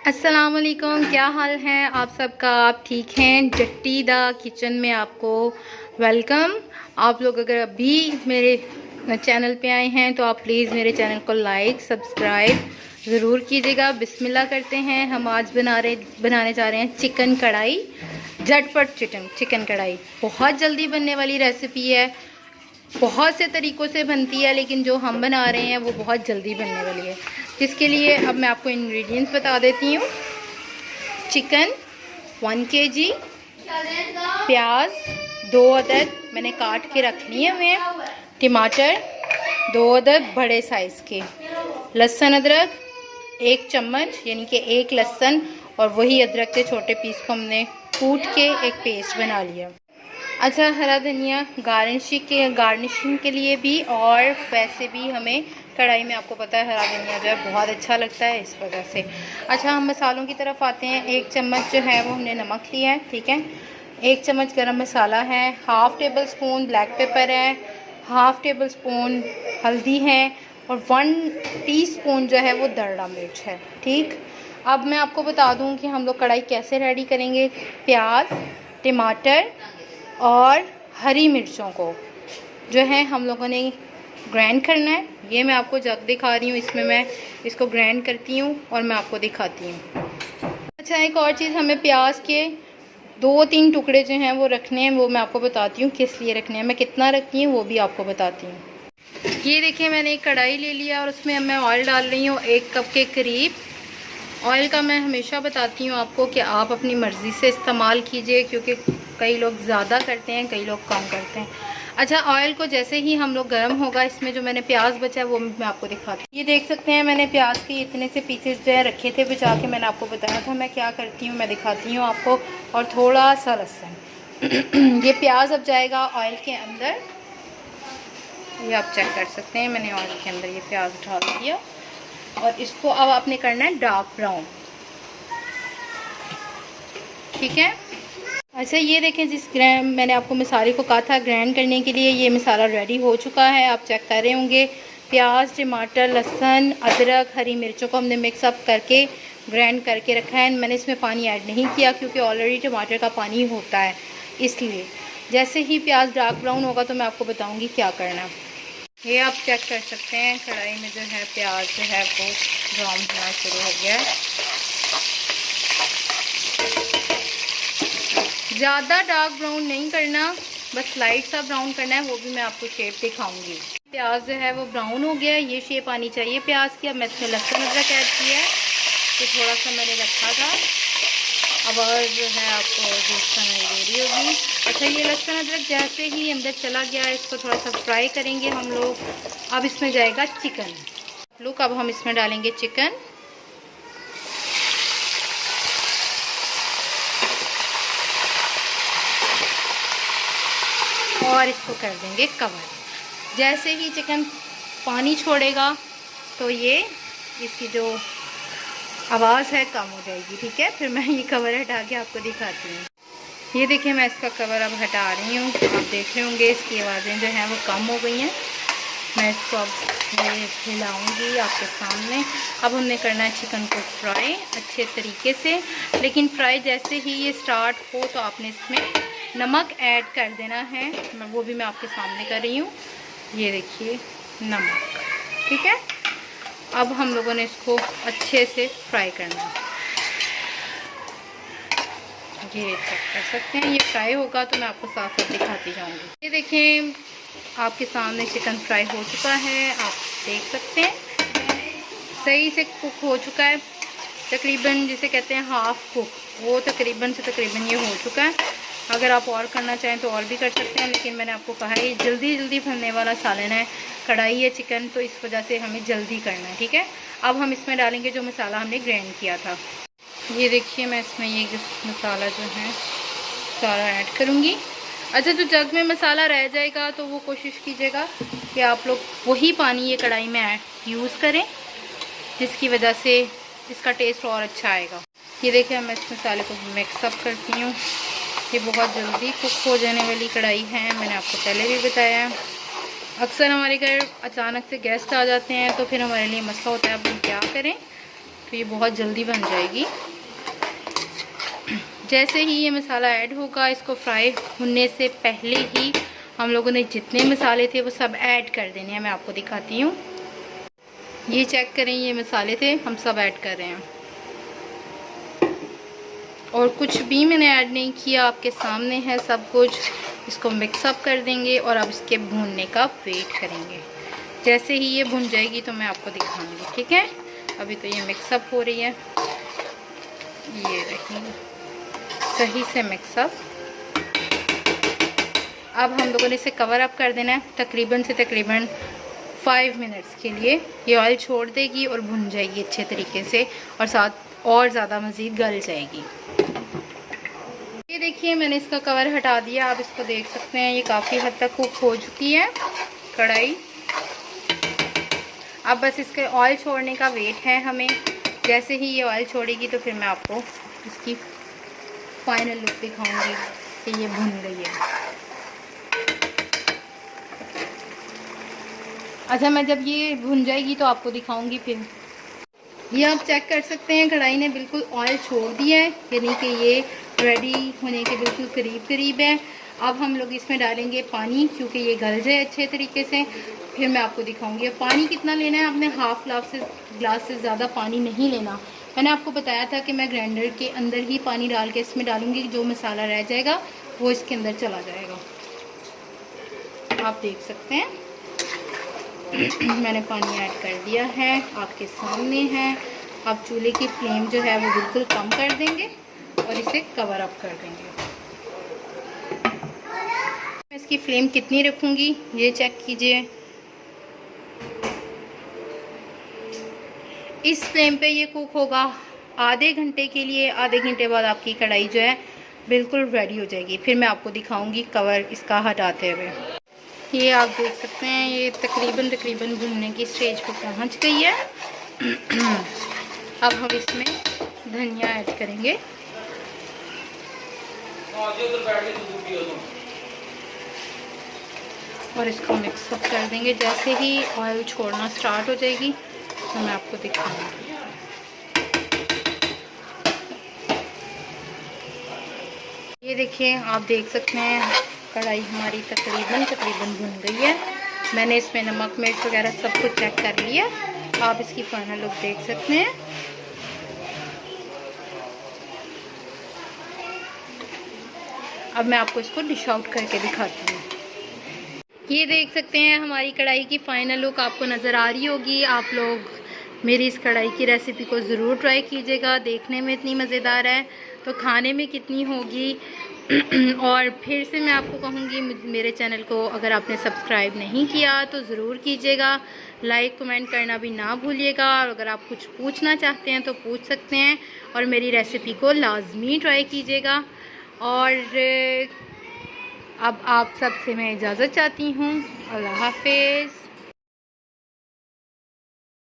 अस्सलाम वालेकुम, क्या हाल है आप सबका। आप ठीक हैं। जट्टी द किचन में आपको वेलकम। आप लोग अगर अभी मेरे चैनल पे आए हैं तो आप प्लीज़ मेरे चैनल को लाइक सब्सक्राइब ज़रूर कीजिएगा। बिस्मिल्लाह करते हैं। हम आज बनाने जा रहे हैं चिकन कढ़ाई, झटपट चिकन कढ़ाई। बहुत जल्दी बनने वाली रेसिपी है, बहुत से तरीक़ों से बनती है, लेकिन जो हम बना रहे हैं वो बहुत जल्दी बनने वाली है। जिसके लिए अब मैं आपको इंग्रेडिएंट्स बता देती हूँ। चिकन 1 kg, प्याज 2 अदद मैंने काट के रख लिए हुए हैं, टमाटर 2 अदद बड़े साइज़ के, लहसुन अदरक 1 चम्मच यानी कि 1 लहसुन, और वही अदरक के छोटे पीस को हमने कूट के एक पेस्ट बना लिया। अच्छा, हरा धनिया गार्निशिंग के लिए भी, और वैसे भी हमें कढ़ाई में आपको पता है हरा धनिया जो है बहुत अच्छा लगता है, इस वजह से। अच्छा, हम मसालों की तरफ आते हैं। 1 चम्मच जो है वो हमने नमक लिया है, ठीक है। 1 चम्मच गरम मसाला है, half table spoon black pepper है, हाफ़ टेबल स्पून हल्दी है, और 1 टीस्पून जो है वो दरड़ा मिर्च है, ठीक। अब मैं आपको बता दूं कि हम लोग कढ़ाई कैसे रेडी करेंगे। प्याज, टमाटर और हरी मिर्चों को जो है हम लोगों ने ग्राइंड करना है। ये मैं आपको जग दिखा रही हूँ, इसमें मैं इसको ग्राइंड करती हूँ और मैं आपको दिखाती हूँ। अच्छा, एक और चीज़, हमें प्याज के 2-3 टुकड़े जो हैं वो रखने हैं, वो मैं आपको बताती हूँ किस लिए रखने हैं। मैं कितना रखती हूँ वो भी आपको बताती हूँ। ये देखिए, मैंने एक कढ़ाई ले लिया और उसमें मैं ऑयल डाल रही हूँ 1 कप के करीब। ऑयल का मैं हमेशा बताती हूँ आपको कि आप अपनी मर्ज़ी से इस्तेमाल कीजिए, क्योंकि कई लोग ज़्यादा करते हैं, कई लोग कम करते हैं। अच्छा, ऑयल को जैसे ही हम लोग गर्म होगा, इसमें जो मैंने प्याज बचा है वो मैं आपको दिखाती हूँ। ये देख सकते हैं, मैंने प्याज के इतने से पीसेस जो है रखे थे बचा के। मैंने आपको बताया था मैं क्या करती हूँ, मैं दिखाती हूँ आपको। और थोड़ा सा लहसुन ये प्याज अब जाएगा ऑयल के अंदर। ये आप चेक कर सकते हैं, मैंने ऑयल के अंदर ये प्याज डाल दिया, और इसको अब आपने करना है डार्क ब्राउन, ठीक है। अच्छा, ये देखें, मैंने आपको मसाले को कहा था ग्राइंड करने के लिए, ये मसाला रेडी हो चुका है। आप चेक कर रहे होंगे, प्याज, टमाटर, लहसुन, अदरक, हरी मिर्चों को हमने मिक्सअप करके ग्राइंड करके रखा है। मैंने इसमें पानी ऐड नहीं किया क्योंकि ऑलरेडी टमाटर का पानी होता है, इसलिए। जैसे ही प्याज डार्क ब्राउन होगा तो मैं आपको बताऊँगी क्या करना। ये आप चेक कर सकते हैं, कढ़ाई में जो है प्याज जो है वो ब्राउन होना शुरू हो गया है। ज़्यादा डार्क ब्राउन नहीं करना, बस लाइट सा ब्राउन करना है, वो भी मैं आपको शेप दिखाऊंगी। प्याज जो है वो ब्राउन हो गया है, ये शेप आनी चाहिए प्याज की। अब मैं इसमें लहसुन अदरक ऐड किया है, तो थोड़ा सा मैंने रखा था, अब और जो है आपको सुनाई दे रही होगी। अच्छा, ये लहसुन अदरक जैसे ही अंदर चला गया, इसको थोड़ा सा फ्राई करेंगे हम लोग। अब इसमें जाएगा चिकन। लुक, अब हम इसमें डालेंगे चिकन, और इसको कर देंगे कवर। जैसे ही चिकन पानी छोड़ेगा तो ये इसकी जो आवाज़ है कम हो जाएगी, ठीक है। फिर मैं ये कवर हटा के आपको दिखाती हूँ। ये देखिए, मैं इसका कवर अब हटा रही हूँ। आप देख रहे होंगे इसकी आवाज़ें जो हैं वो कम हो गई हैं। मैं इसको अब हिलाऊंगी आपके सामने। अब हमने करना है चिकन को फ्राई अच्छे तरीके से, लेकिन फ्राई जैसे ही ये स्टार्ट हो तो आपने इसमें नमक ऐड कर देना है। वो भी मैं आपके सामने कर रही हूँ। ये देखिए, नमक, ठीक है। अब हम लोगों ने इसको अच्छे से फ्राई करना है। ये चेक कर सकते हैं, ये फ्राई होगा तो मैं आपको साथ साथ दिखाती जाऊँगी। ये देखें, आपके सामने चिकन फ्राई हो चुका है, आप देख सकते हैं सही से कुक हो चुका है, तकरीबन जिसे कहते हैं हाफ़ कुक, वो तकरीबन से तकरीबन ये हो चुका है। अगर आप और करना चाहें तो और भी कर सकते हैं, लेकिन मैंने आपको कहा है ये जल्दी जल्दी बनने वाला सालन है, कढ़ाई है चिकन, तो इस वजह से हमें जल्दी करना है, ठीक है। अब हम इसमें डालेंगे जो मसाला हमने ग्राइंड किया था। ये देखिए, मैं इसमें ये मसाला जो है सारा ऐड करूँगी। अच्छा, जो जग में मसाला रह जाएगा तो वो कोशिश कीजिएगा कि आप लोग वही पानी ये कढ़ाई में यूज़ करें, जिसकी वजह से इसका टेस्ट और अच्छा आएगा। ये देखिए, मैं इस मसाले को मिक्सअप करती हूँ। ये बहुत जल्दी कुक हो जाने वाली कढ़ाई है, मैंने आपको पहले भी बताया। अक्सर हमारे घर अचानक से गेस्ट आ जाते हैं तो फिर हमारे लिए मसला होता है अब हम क्या करें। तो ये बहुत जल्दी बन जाएगी। जैसे ही ये मसाला ऐड होगा, इसको फ्राई होने से पहले ही हम लोगों ने जितने मसाले थे वो सब ऐड कर देने हैं। मैं आपको दिखाती हूँ, ये चेक करें, ये मसाले थे, हम सब ऐड कर रहे हैं और कुछ भी मैंने ऐड नहीं किया, आपके सामने है सब कुछ। इसको मिक्सअप कर देंगे और अब इसके भूनने का वेट करेंगे। जैसे ही ये भुन जाएगी तो मैं आपको दिखाऊंगी, ठीक है। अभी तो ये मिक्सअप हो रही है, ये रही सही से मिक्सअप। अब हम लोगों ने इसे कवर अप कर देना है तकरीबन से तकरीबन 5 मिनट्स के लिए। ये ऑयल छोड़ देगी और भुन जाएगी अच्छे तरीके से और साथ और ज़्यादा मज़ीद गल जाएगी। ये देखिए मैंने इसका कवर हटा दिया, आप इसको देख सकते हैं, ये काफ़ी हद तक कुक हो चुकी है कढ़ाई। अब बस इसके ऑयल छोड़ने का वेट है हमें। जैसे ही ये ऑयल छोड़ेगी तो फिर मैं आपको इसकी फाइनल लुक दिखाऊंगी कि ये भुन गई है। अच्छा, मैं जब ये भुन जाएगी तो आपको दिखाऊंगी फिर। ये आप चेक कर सकते हैं, कढ़ाई ने बिल्कुल ऑयल छोड़ दिया है, यानी कि ये रेडी होने के बिल्कुल करीब है। अब हम लोग इसमें डालेंगे पानी, क्योंकि ये गल जाए अच्छे तरीके से, फिर मैं आपको दिखाऊंगी। अब पानी कितना लेना है आपने, हाफ ग्लास से ज़्यादा पानी नहीं लेना। मैंने आपको बताया था कि मैं ग्राइंडर के अंदर ही पानी डाल के इसमें डालूंगी, जो मसाला रह जाएगा वो इसके अंदर चला जाएगा। आप देख सकते हैं मैंने पानी ऐड कर दिया है, आपके सामने है। अब चूल्हे की फ्लेम जो है वो बिल्कुल कम कर देंगे और इसे कवर अप कर देंगे। मैं इसकी फ्लेम कितनी रखूँगी ये चेक कीजिए। इस फ्लेम पे ये कुक होगा आधे घंटे के लिए। आधे घंटे बाद आपकी कढ़ाई जो है बिल्कुल रेडी हो जाएगी। फिर मैं आपको दिखाऊंगी कवर इसका हटाते हुए। ये आप देख सकते हैं, ये तकरीबन भुनने की स्टेज पे पहुंच गई है। अब हम इसमें धनिया ऐड करेंगे और इसको मिक्सअप कर देंगे। जैसे ही ऑयल छोड़ना स्टार्ट हो जाएगी तो मैं आपको दिखाऊंगी। ये देखिए, आप देख सकते हैं कढ़ाई हमारी तकरीबन भुन गई है। मैंने इसमें नमक मिर्च वगैरह सब कुछ चेक कर लिया। आप इसकी फाइनल लुक देख सकते हैं। अब मैं आपको इसको डिश आउट करके दिखाती हूँ। ये देख सकते हैं हमारी कढ़ाई की फाइनल लुक आपको नज़र आ रही होगी। आप लोग मेरी इस कढ़ाई की रेसिपी को ज़रूर ट्राई कीजिएगा। देखने में इतनी मज़ेदार है तो खाने में कितनी होगी। और फिर से मैं आपको कहूँगी, मेरे चैनल को अगर आपने सब्सक्राइब नहीं किया तो ज़रूर कीजिएगा। लाइक कमेंट करना भी ना भूलिएगा। और अगर आप कुछ पूछना चाहते हैं तो पूछ सकते हैं और मेरी रेसिपी को लाजमी ट्राई कीजिएगा। और अब आप सबसे मैं इजाज़त चाहती हूँ। अल्लाह हाफ़िज़।